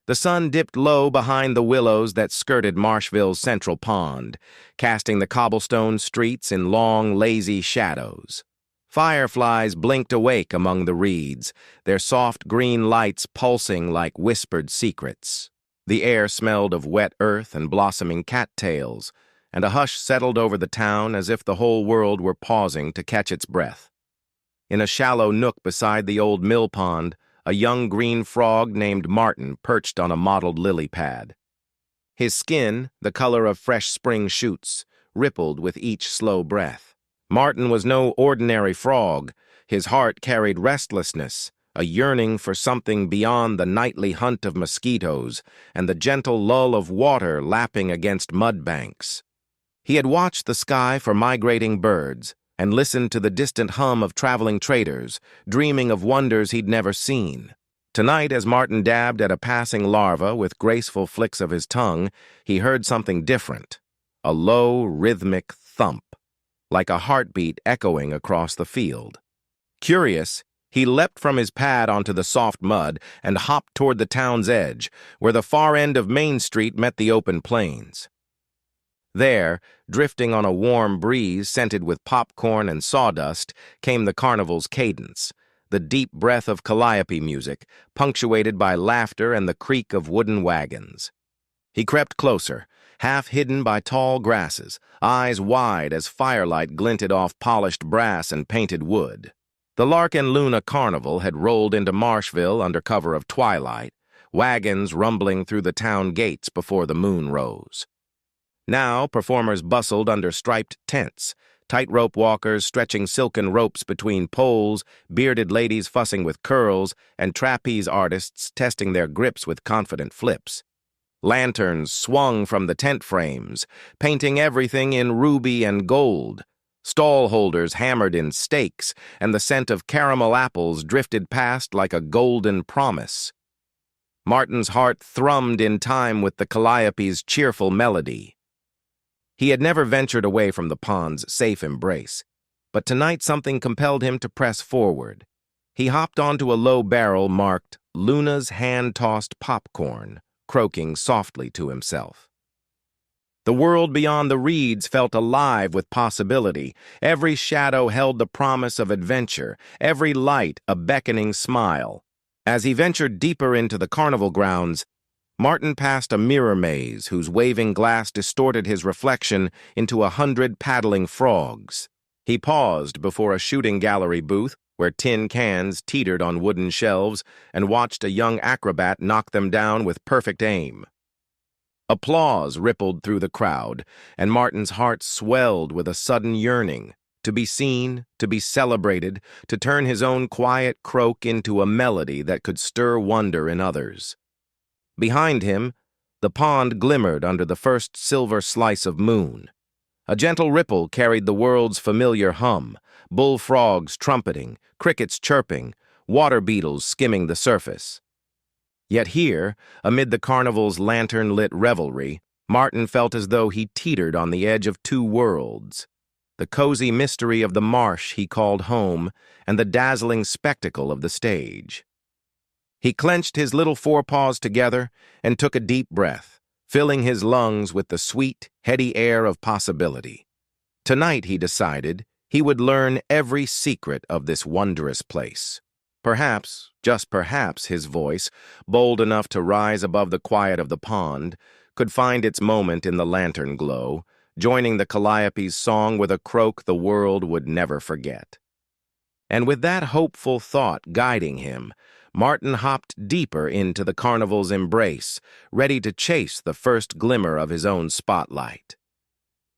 The sun dipped low behind the willows that skirted Marshville's central pond, casting the cobblestone streets in long, lazy shadows. Fireflies blinked awake among the reeds, their soft green lights pulsing like whispered secrets. The air smelled of wet earth and blossoming cattails, and a hush settled over the town as if the whole world were pausing to catch its breath. In a shallow nook beside the old mill pond, a young green frog named Martin perched on a mottled lily pad. His skin, the color of fresh spring shoots, rippled with each slow breath. Martin was no ordinary frog. His heart carried restlessness, a yearning for something beyond the nightly hunt of mosquitoes and the gentle lull of water lapping against mud banks. He had watched the sky for migrating birds, and listened to the distant hum of traveling traders, dreaming of wonders he'd never seen. Tonight, as Martin dabbed at a passing larva with graceful flicks of his tongue, he heard something different, a low, rhythmic thump, like a heartbeat echoing across the field. Curious, he leapt from his pad onto the soft mud and hopped toward the town's edge, where the far end of Main Street met the open plains. There, drifting on a warm breeze scented with popcorn and sawdust, came the carnival's cadence, the deep breath of calliope music, punctuated by laughter and the creak of wooden wagons. He crept closer, half hidden by tall grasses, eyes wide as firelight glinted off polished brass and painted wood. The Lark and Luna Carnival had rolled into Marshville under cover of twilight, wagons rumbling through the town gates before the moon rose. Now, performers bustled under striped tents, tightrope walkers stretching silken ropes between poles, bearded ladies fussing with curls, and trapeze artists testing their grips with confident flips. Lanterns swung from the tent frames, painting everything in ruby and gold. Stall holders hammered in stakes, and the scent of caramel apples drifted past like a golden promise. Martin's heart thrummed in time with the calliope's cheerful melody. He had never ventured away from the pond's safe embrace, but tonight something compelled him to press forward. He hopped onto a low barrel marked Luna's Hand-Tossed Popcorn, croaking softly to himself. The world beyond the reeds felt alive with possibility. Every shadow held the promise of adventure, every light a beckoning smile. As he ventured deeper into the carnival grounds, Martin passed a mirror maze whose waving glass distorted his reflection into 100 paddling frogs. He paused before a shooting gallery booth where tin cans teetered on wooden shelves and watched a young acrobat knock them down with perfect aim. Applause rippled through the crowd, and Martin's heart swelled with a sudden yearning to be seen, to be celebrated, to turn his own quiet croak into a melody that could stir wonder in others. Behind him, the pond glimmered under the first silver slice of moon. A gentle ripple carried the world's familiar hum, bullfrogs trumpeting, crickets chirping, water beetles skimming the surface. Yet here, amid the carnival's lantern-lit revelry, Martin felt as though he teetered on the edge of two worlds. The cozy mystery of the marsh he called home, and the dazzling spectacle of the stage. He clenched his little forepaws together and took a deep breath, filling his lungs with the sweet, heady air of possibility. Tonight, he decided, he would learn every secret of this wondrous place. Perhaps, just perhaps, his voice, bold enough to rise above the quiet of the pond, could find its moment in the lantern glow, joining the calliope's song with a croak the world would never forget. And with that hopeful thought guiding him, Martin hopped deeper into the carnival's embrace, ready to chase the first glimmer of his own spotlight.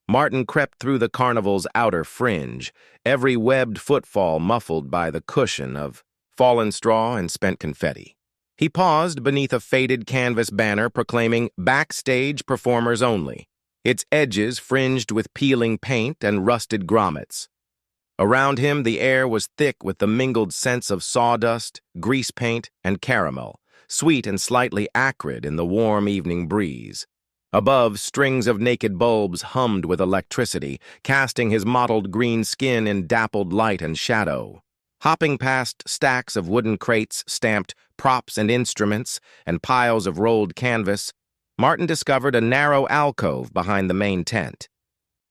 Martin crept through the carnival's outer fringe, every webbed footfall muffled by the cushion of fallen straw and spent confetti. He paused beneath a faded canvas banner proclaiming "Backstage Performers Only," its edges fringed with peeling paint and rusted grommets. Around him, the air was thick with the mingled scents of sawdust, grease paint, and caramel, sweet and slightly acrid in the warm evening breeze. Above, strings of naked bulbs hummed with electricity, casting his mottled green skin in dappled light and shadow. Hopping past stacks of wooden crates stamped props and instruments and piles of rolled canvas, Martin discovered a narrow alcove behind the main tent.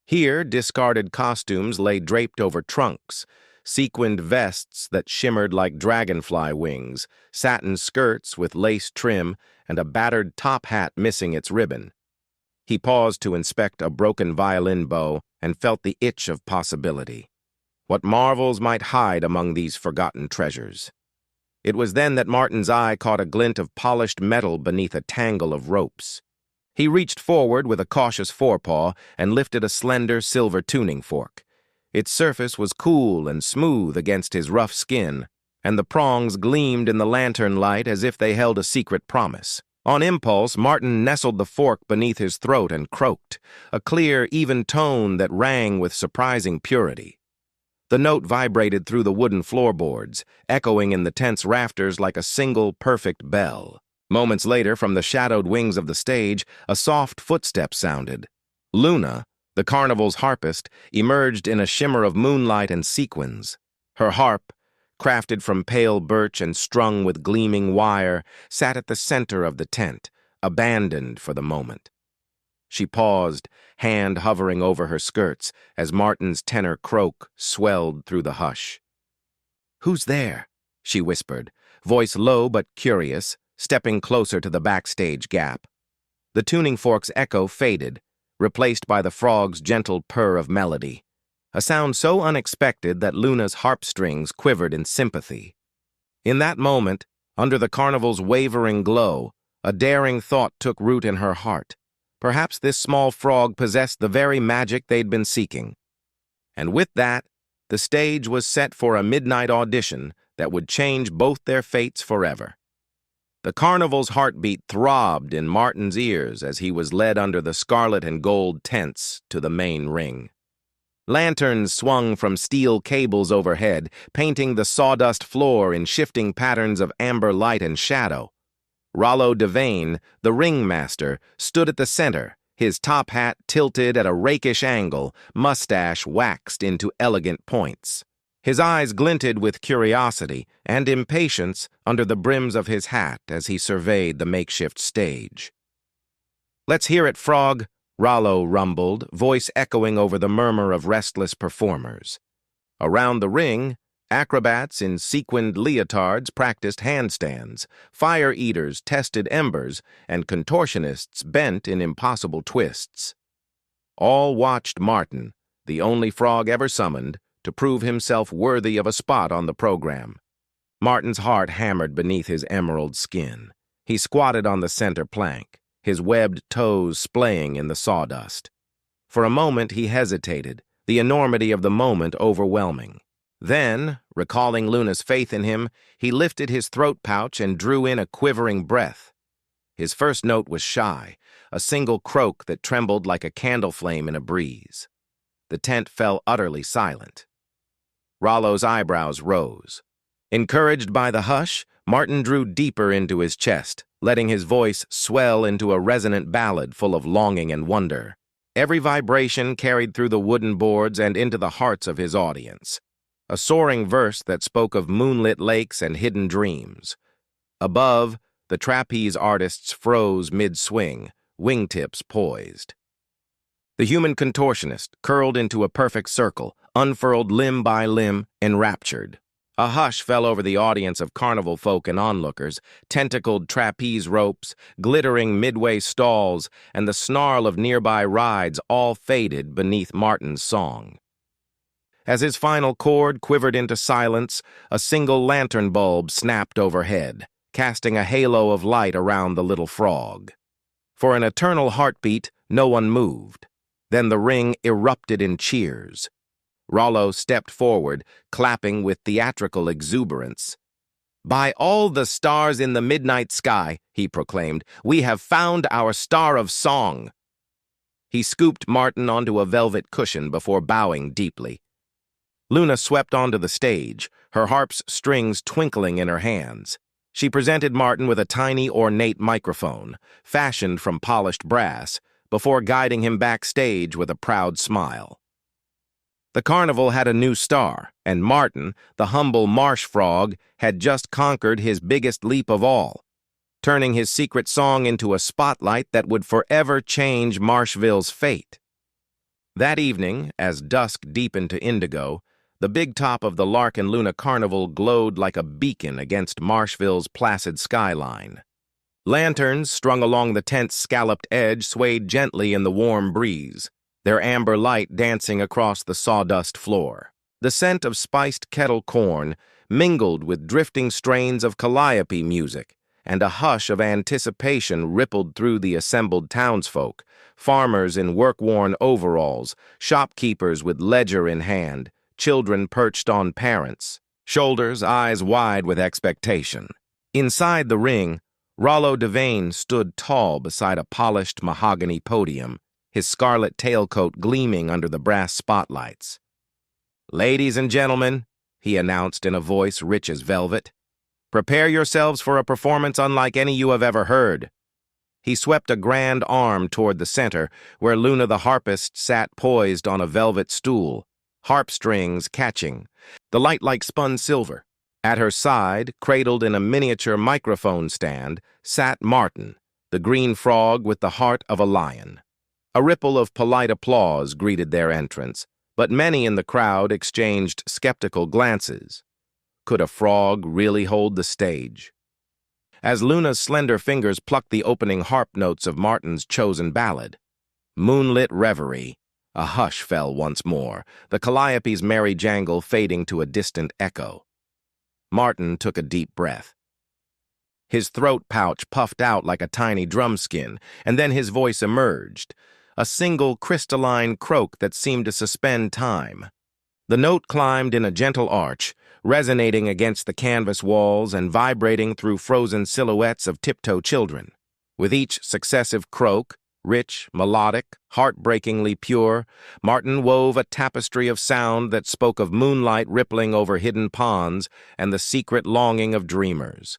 Here, discarded costumes lay draped over trunks, sequined vests that shimmered like dragonfly wings, satin skirts with lace trim, and a battered top hat missing its ribbon. He paused to inspect a broken violin bow and felt the itch of possibility. What marvels might hide among these forgotten treasures? It was then that Martin's eye caught a glint of polished metal beneath a tangle of ropes. He reached forward with a cautious forepaw and lifted a slender silver tuning fork. Its surface was cool and smooth against his rough skin, and the prongs gleamed in the lantern light as if they held a secret promise. On impulse, Martin nestled the fork beneath his throat and croaked, a clear, even tone that rang with surprising purity. The note vibrated through the wooden floorboards, echoing in the tent's rafters like a single, perfect bell. Moments later, from the shadowed wings of the stage, a soft footstep sounded. Luna, the Carnival's harpist, emerged in a shimmer of moonlight and sequins. Her harp, crafted from pale birch and strung with gleaming wire, sat at the center of the tent, abandoned for the moment. She paused, hand hovering over her skirts, as Martin's tenor croak swelled through the hush. "Who's there?" she whispered, voice low but curious, stepping closer to the backstage gap. The tuning fork's echo faded, replaced by the frog's gentle purr of melody, a sound so unexpected that Luna's harp strings quivered in sympathy. In that moment, under the Carnival's wavering glow, a daring thought took root in her heart. Perhaps this small frog possessed the very magic they'd been seeking. And with that, the stage was set for a midnight audition that would change both their fates forever. The Carnival's heartbeat throbbed in Martin's ears as he was led under the scarlet and gold tents to the main ring. Lanterns swung from steel cables overhead, painting the sawdust floor in shifting patterns of amber light and shadow. Rollo Devane, the ringmaster, stood at the center, his top hat tilted at a rakish angle, mustache waxed into elegant points. His eyes glinted with curiosity and impatience under the brims of his hat as he surveyed the makeshift stage. "Let's hear it, Frog," Rollo rumbled, voice echoing over the murmur of restless performers. Around the ring, acrobats in sequined leotards practiced handstands, fire-eaters tested embers, and contortionists bent in impossible twists. All watched Martin, the only frog ever summoned, to prove himself worthy of a spot on the program. Martin's heart hammered beneath his emerald skin. He squatted on the center plank, his webbed toes splaying in the sawdust. For a moment he hesitated, the enormity of the moment overwhelming. Then, recalling Luna's faith in him, he lifted his throat pouch and drew in a quivering breath. His first note was shy, a single croak that trembled like a candle flame in a breeze. The tent fell utterly silent. Rollo's eyebrows rose. Encouraged by the hush, Martin drew deeper into his chest, letting his voice swell into a resonant ballad full of longing and wonder. Every vibration carried through the wooden boards and into the hearts of his audience. A soaring verse that spoke of moonlit lakes and hidden dreams. Above, the trapeze artists froze mid-swing, wingtips poised. The human contortionist curled into a perfect circle, unfurled limb by limb, enraptured. A hush fell over the audience of carnival folk and onlookers, tentacled trapeze ropes, glittering midway stalls, and the snarl of nearby rides all faded beneath Martin's song. As his final chord quivered into silence, a single lantern bulb snapped overhead, casting a halo of light around the little frog. For an eternal heartbeat, no one moved. Then the ring erupted in cheers. Rollo stepped forward, clapping with theatrical exuberance. "By all the stars in the midnight sky," he proclaimed, "we have found our star of song." He scooped Martin onto a velvet cushion before bowing deeply. Luna swept onto the stage, her harp's strings twinkling in her hands. She presented Martin with a tiny, ornate microphone, fashioned from polished brass, before guiding him backstage with a proud smile. The carnival had a new star, and Martin, the humble marsh frog, had just conquered his biggest leap of all, turning his secret song into a spotlight that would forever change Marshville's fate. That evening, as dusk deepened to indigo, the big top of the Lark and Luna Carnival glowed like a beacon against Marshville's placid skyline. Lanterns strung along the tent's scalloped edge swayed gently in the warm breeze, their amber light dancing across the sawdust floor. The scent of spiced kettle corn mingled with drifting strains of calliope music, and a hush of anticipation rippled through the assembled townsfolk, farmers in work-worn overalls, shopkeepers with ledger in hand, children perched on parents, shoulders eyes wide with expectation. Inside the ring, Rollo Devane stood tall beside a polished mahogany podium, his scarlet tailcoat gleaming under the brass spotlights. "Ladies and gentlemen," he announced in a voice rich as velvet, "prepare yourselves for a performance unlike any you have ever heard." He swept a grand arm toward the center, where Luna the harpist sat poised on a velvet stool, harp strings catching, the light like spun silver. At her side, cradled in a miniature microphone stand, sat Martin, the green frog with the heart of a lion. A ripple of polite applause greeted their entrance, but many in the crowd exchanged skeptical glances. Could a frog really hold the stage? As Luna's slender fingers plucked the opening harp notes of Martin's chosen ballad, "Moonlit Reverie," a hush fell once more, the calliope's merry jangle fading to a distant echo. Martin took a deep breath. His throat pouch puffed out like a tiny drumskin, and then his voice emerged, a single crystalline croak that seemed to suspend time. The note climbed in a gentle arch, resonating against the canvas walls and vibrating through frozen silhouettes of tiptoe children. With each successive croak, rich, melodic, heartbreakingly pure, Martin wove a tapestry of sound that spoke of moonlight rippling over hidden ponds and the secret longing of dreamers.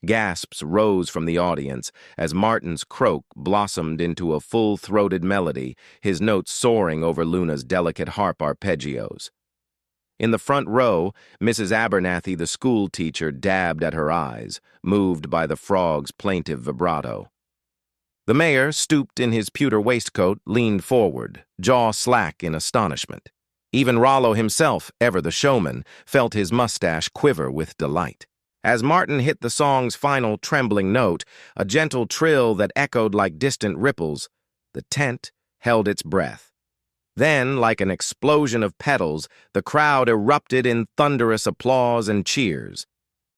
Gasps rose from the audience as Martin's croak blossomed into a full-throated melody, his notes soaring over Luna's delicate harp arpeggios. In the front row, Mrs. Abernathy, the school teacher, dabbed at her eyes, moved by the frog's plaintive vibrato. The mayor, stooped in his pewter waistcoat, leaned forward, jaw slack in astonishment. Even Rollo himself, ever the showman, felt his mustache quiver with delight. As Martin hit the song's final trembling note, a gentle trill that echoed like distant ripples, the tent held its breath. Then, like an explosion of petals, the crowd erupted in thunderous applause and cheers.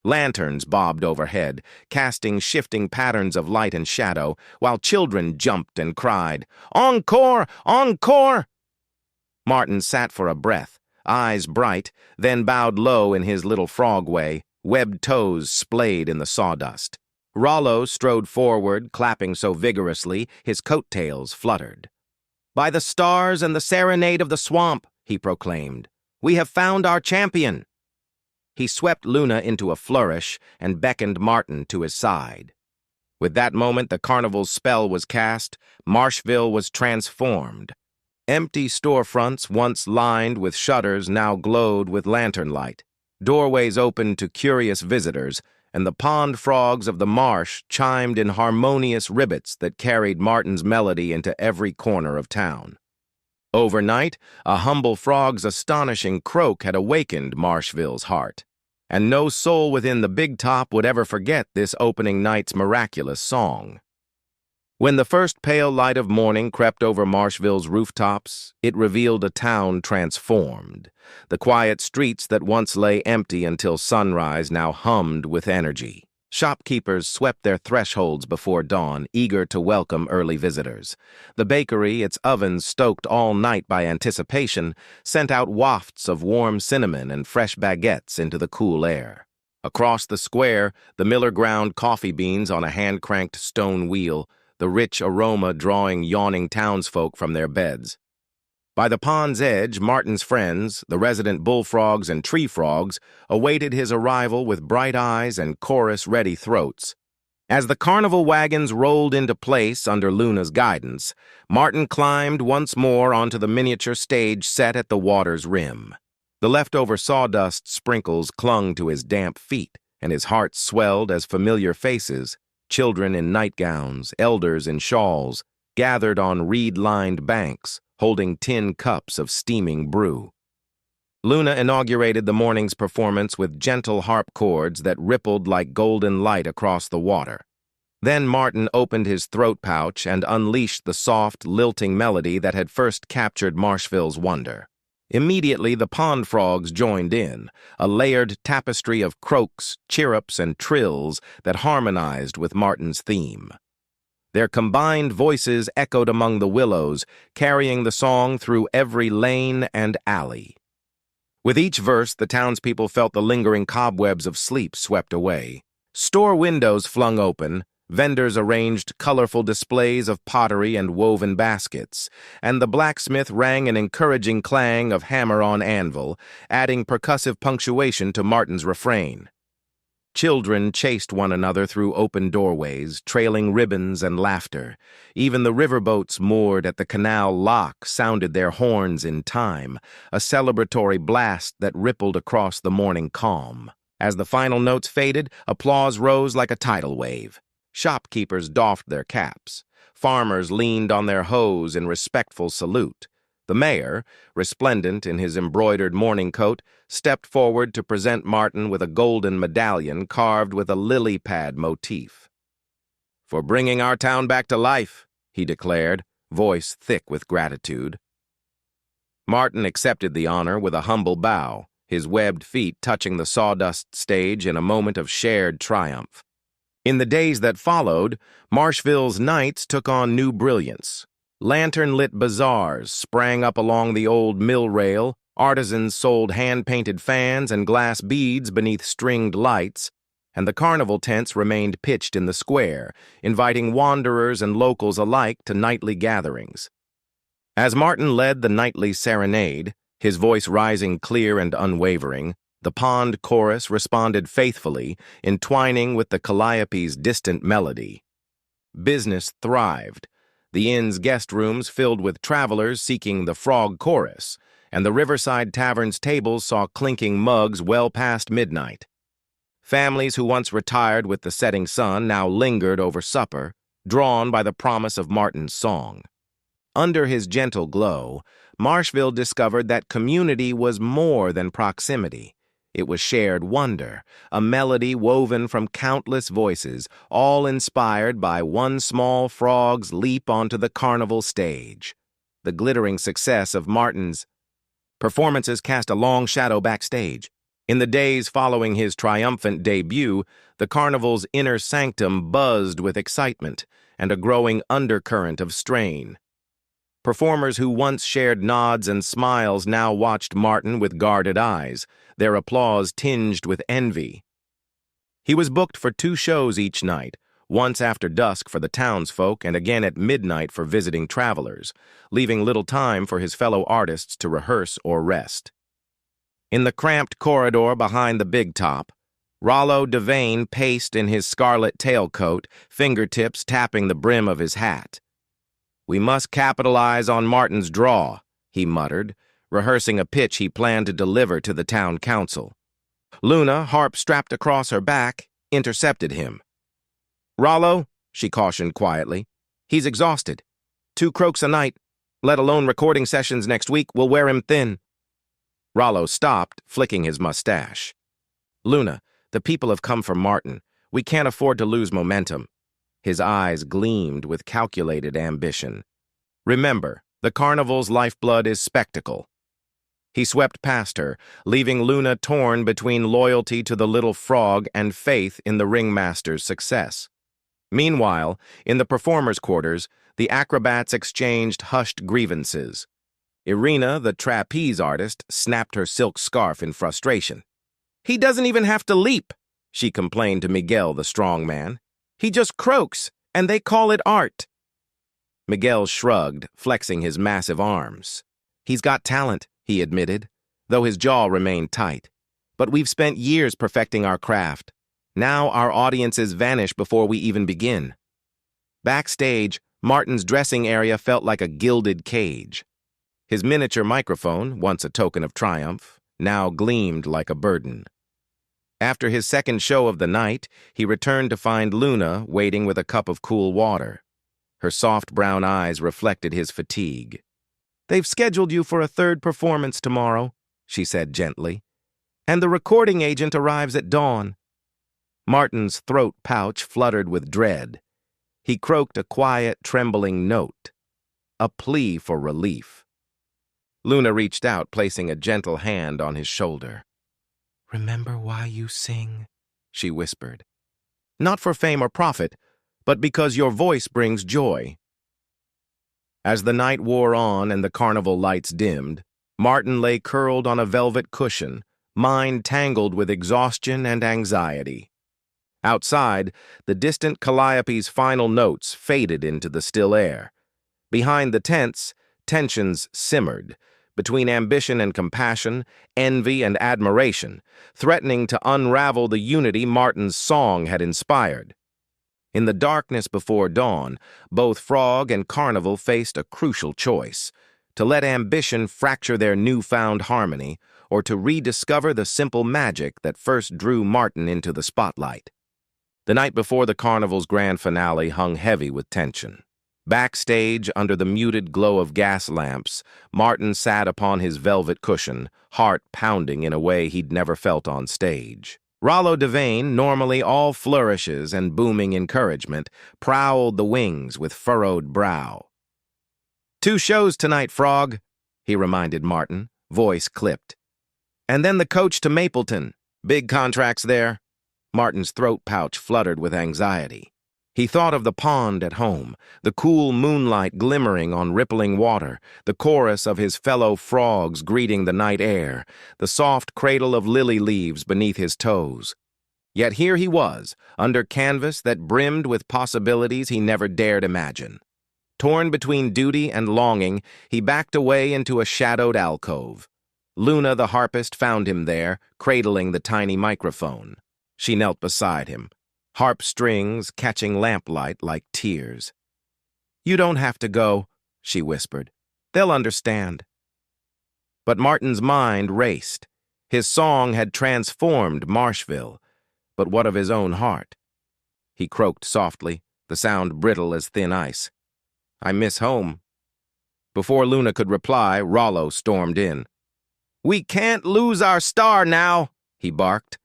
Lanterns bobbed overhead, casting shifting patterns of light and shadow, while children jumped and cried, "Encore! Encore!" Martin sat for a breath, eyes bright, then bowed low in his little frog way, webbed toes splayed in the sawdust. Rollo strode forward, clapping so vigorously his coattails fluttered. "By the stars and the serenade of the swamp," he proclaimed, "we have found our champion." He swept Luna into a flourish and beckoned Martin to his side. With that moment, the carnival's spell was cast. Marshville was transformed. Empty storefronts, once lined with shutters, now glowed with lantern light. Doorways opened to curious visitors, and the pond frogs of the marsh chimed in harmonious ribbits that carried Martin's melody into every corner of town. Overnight, a humble frog's astonishing croak had awakened Marshville's heart, and no soul within the big top would ever forget this opening night's miraculous song. When the first pale light of morning crept over Marshville's rooftops, it revealed a town transformed. The quiet streets that once lay empty until sunrise now hummed with energy. Shopkeepers swept their thresholds before dawn, eager to welcome early visitors. The bakery, its ovens stoked all night by anticipation, sent out wafts of warm cinnamon and fresh baguettes into the cool air. Across the square, the miller ground coffee beans on a hand-cranked stone wheel, the rich aroma drawing yawning townsfolk from their beds. By the pond's edge, Martin's friends, the resident bullfrogs and tree frogs, awaited his arrival with bright eyes and chorus-ready throats. As the carnival wagons rolled into place under Luna's guidance, Martin climbed once more onto the miniature stage set at the water's rim. The leftover sawdust sprinkles clung to his damp feet, and his heart swelled as familiar faces, children in nightgowns, elders in shawls, gathered on reed-lined banks, holding tin cups of steaming brew. Luna inaugurated the morning's performance with gentle harp chords that rippled like golden light across the water. Then Martin opened his throat pouch and unleashed the soft, lilting melody that had first captured Marshville's wonder. Immediately, the pond frogs joined in, a layered tapestry of croaks, chirrups, and trills that harmonized with Martin's theme. Their combined voices echoed among the willows, carrying the song through every lane and alley. With each verse, the townspeople felt the lingering cobwebs of sleep swept away. Store windows flung open, vendors arranged colorful displays of pottery and woven baskets, and the blacksmith rang an encouraging clang of hammer on anvil, adding percussive punctuation to Martin's refrain. Children chased one another through open doorways, trailing ribbons and laughter. Even the riverboats moored at the canal lock sounded their horns in time, a celebratory blast that rippled across the morning calm. As the final notes faded, applause rose like a tidal wave. Shopkeepers doffed their caps. Farmers leaned on their hoes in respectful salute. The mayor, resplendent in his embroidered morning coat, stepped forward to present Martin with a golden medallion carved with a lily pad motif. "For bringing our town back to life," he declared, voice thick with gratitude. Martin accepted the honor with a humble bow, his webbed feet touching the sawdust stage in a moment of shared triumph. In the days that followed, Marshville's nights took on new brilliance. Lantern-lit bazaars sprang up along the old mill rail, artisans sold hand-painted fans and glass beads beneath stringed lights, and the carnival tents remained pitched in the square, inviting wanderers and locals alike to nightly gatherings. As Martin led the nightly serenade, his voice rising clear and unwavering, the pond chorus responded faithfully, entwining with the calliope's distant melody. Business thrived. The inn's guest rooms filled with travelers seeking the frog chorus, and the Riverside Tavern's tables saw clinking mugs well past midnight. Families who once retired with the setting sun now lingered over supper, drawn by the promise of Martin's song. Under his gentle glow, Marshville discovered that community was more than proximity. It was shared wonder, a melody woven from countless voices, all inspired by one small frog's leap onto the carnival stage. The glittering success of Martin's performances cast a long shadow backstage. In the days following his triumphant debut, the carnival's inner sanctum buzzed with excitement and a growing undercurrent of strain. Performers who once shared nods and smiles now watched Martin with guarded eyes, their applause tinged with envy. He was booked for 2 shows each night, once after dusk for the townsfolk and again at midnight for visiting travelers, leaving little time for his fellow artists to rehearse or rest. In the cramped corridor behind the big top, Rollo Devane paced in his scarlet tailcoat, fingertips tapping the brim of his hat. "We must capitalize on Martin's draw," he muttered, rehearsing a pitch he planned to deliver to the town council. Luna, harp strapped across her back, intercepted him. "Rollo," she cautioned quietly, "he's exhausted. 2 croaks a night, let alone recording sessions next week, will wear him thin." Rollo stopped, flicking his mustache. "Luna, the people have come for Martin. We can't afford to lose momentum." His eyes gleamed with calculated ambition. "Remember, the carnival's lifeblood is spectacle." He swept past her, leaving Luna torn between loyalty to the little frog and faith in the ringmaster's success. Meanwhile, in the performers' quarters, the acrobats exchanged hushed grievances. Irina, the trapeze artist, snapped her silk scarf in frustration. "He doesn't even have to leap," she complained to Miguel, the strong man. "He just croaks, and they call it art." Miguel shrugged, flexing his massive arms. "He's got talent," he admitted, though his jaw remained tight. "But we've spent years perfecting our craft. Now our audiences vanish before we even begin. Backstage, Martin's dressing area felt like a gilded cage. His miniature microphone, once a token of triumph, now gleamed like a burden. After his second show of the night, he returned to find Luna waiting with a cup of cool water. Her soft brown eyes reflected his fatigue. "They've scheduled you for a third performance tomorrow," she said gently, "and the recording agent arrives at dawn." Martin's throat pouch fluttered with dread. He croaked a quiet, trembling note, a plea for relief. Luna reached out, placing a gentle hand on his shoulder. "Remember why you sing?" she whispered. "Not for fame or profit, but because your voice brings joy." As the night wore on and the carnival lights dimmed, Martin lay curled on a velvet cushion, mind tangled with exhaustion and anxiety. Outside, the distant calliope's final notes faded into the still air. Behind the tents, tensions simmered, between ambition and compassion, envy and admiration, threatening to unravel the unity Martin's song had inspired. In the darkness before dawn, both Frog and Carnival faced a crucial choice: to let ambition fracture their newfound harmony, or to rediscover the simple magic that first drew Martin into the spotlight. The night before the carnival's grand finale hung heavy with tension. Backstage, under the muted glow of gas lamps, Martin sat upon his velvet cushion, heart pounding in a way he'd never felt on stage. Rollo Devane, normally all flourishes and booming encouragement, prowled the wings with furrowed brow. "2 shows tonight, Frog," he reminded Martin, voice clipped. "And then the coach to Mapleton. Big contracts there." Martin's throat pouch fluttered with anxiety. He thought of the pond at home, the cool moonlight glimmering on rippling water, the chorus of his fellow frogs greeting the night air, the soft cradle of lily leaves beneath his toes. Yet here he was, under canvas that brimmed with possibilities he never dared imagine. Torn between duty and longing, he backed away into a shadowed alcove. Luna the harpist found him there, cradling the tiny microphone. She knelt beside him, harp strings catching lamplight like tears. "You don't have to go," she whispered. "They'll understand." But Martin's mind raced. His song had transformed Marshville. But what of his own heart? He croaked softly, the sound brittle as thin ice. "I miss home." Before Luna could reply, Rollo stormed in. "We can't lose our star now," he barked.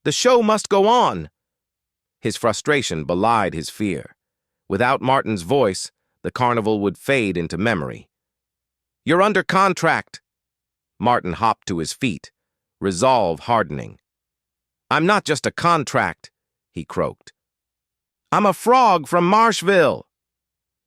"The show must go on." His frustration belied his fear. Without Martin's voice, the carnival would fade into memory. "You're under contract." Martin hopped to his feet, resolve hardening. "I'm not just a contract," he croaked. "I'm a frog from Marshville."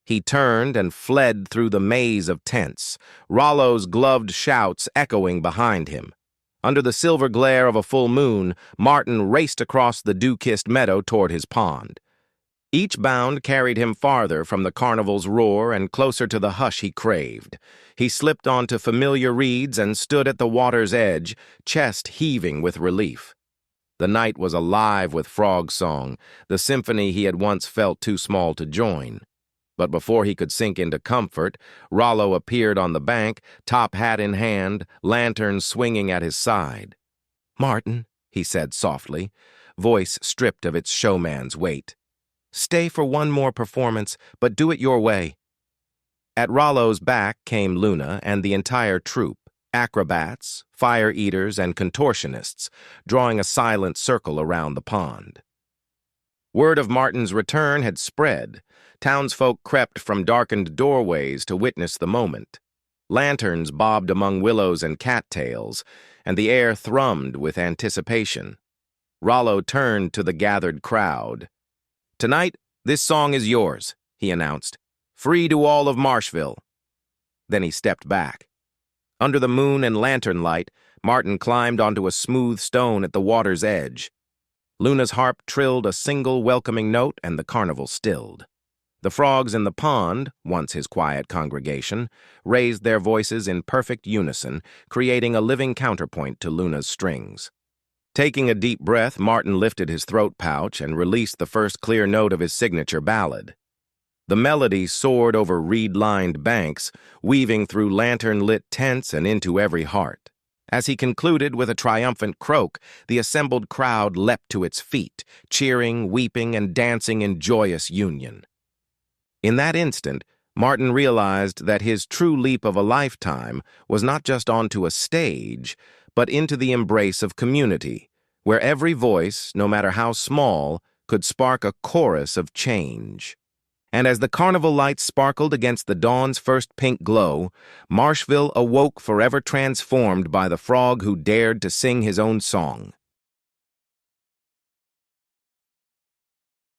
He turned and fled through the maze of tents, Rollo's gloved shouts echoing behind him. Under the silver glare of a full moon, Martin raced across the dew-kissed meadow toward his pond. Each bound carried him farther from the carnival's roar and closer to the hush he craved. He slipped onto familiar reeds and stood at the water's edge, chest heaving with relief. The night was alive with frog song, the symphony he had once felt too small to join. But before he could sink into comfort, Rollo appeared on the bank, top hat in hand, lantern swinging at his side. "Martin," he said softly, voice stripped of its showman's weight. "Stay for one more performance, but do it your way." At Rollo's back came Luna and the entire troupe, acrobats, fire-eaters, and contortionists, drawing a silent circle around the pond. Word of Martin's return had spread. Townsfolk crept from darkened doorways to witness the moment. Lanterns bobbed among willows and cattails, and the air thrummed with anticipation. Rollo turned to the gathered crowd. "Tonight, this song is yours," he announced. "Free to all of Marshville." Then he stepped back. Under the moon and lantern light, Martin climbed onto a smooth stone at the water's edge. Luna's harp trilled a single welcoming note, and the carnival stilled. The frogs in the pond, once his quiet congregation, raised their voices in perfect unison, creating a living counterpoint to Luna's strings. Taking a deep breath, Martin lifted his throat pouch and released the first clear note of his signature ballad. The melody soared over reed-lined banks, weaving through lantern-lit tents and into every heart. As he concluded with a triumphant croak, the assembled crowd leapt to its feet, cheering, weeping, and dancing in joyous union. In that instant, Martin realized that his true leap of a lifetime was not just onto a stage, but into the embrace of community, where every voice, no matter how small, could spark a chorus of change. And as the carnival lights sparkled against the dawn's first pink glow, Marshville awoke forever transformed by the frog who dared to sing his own song.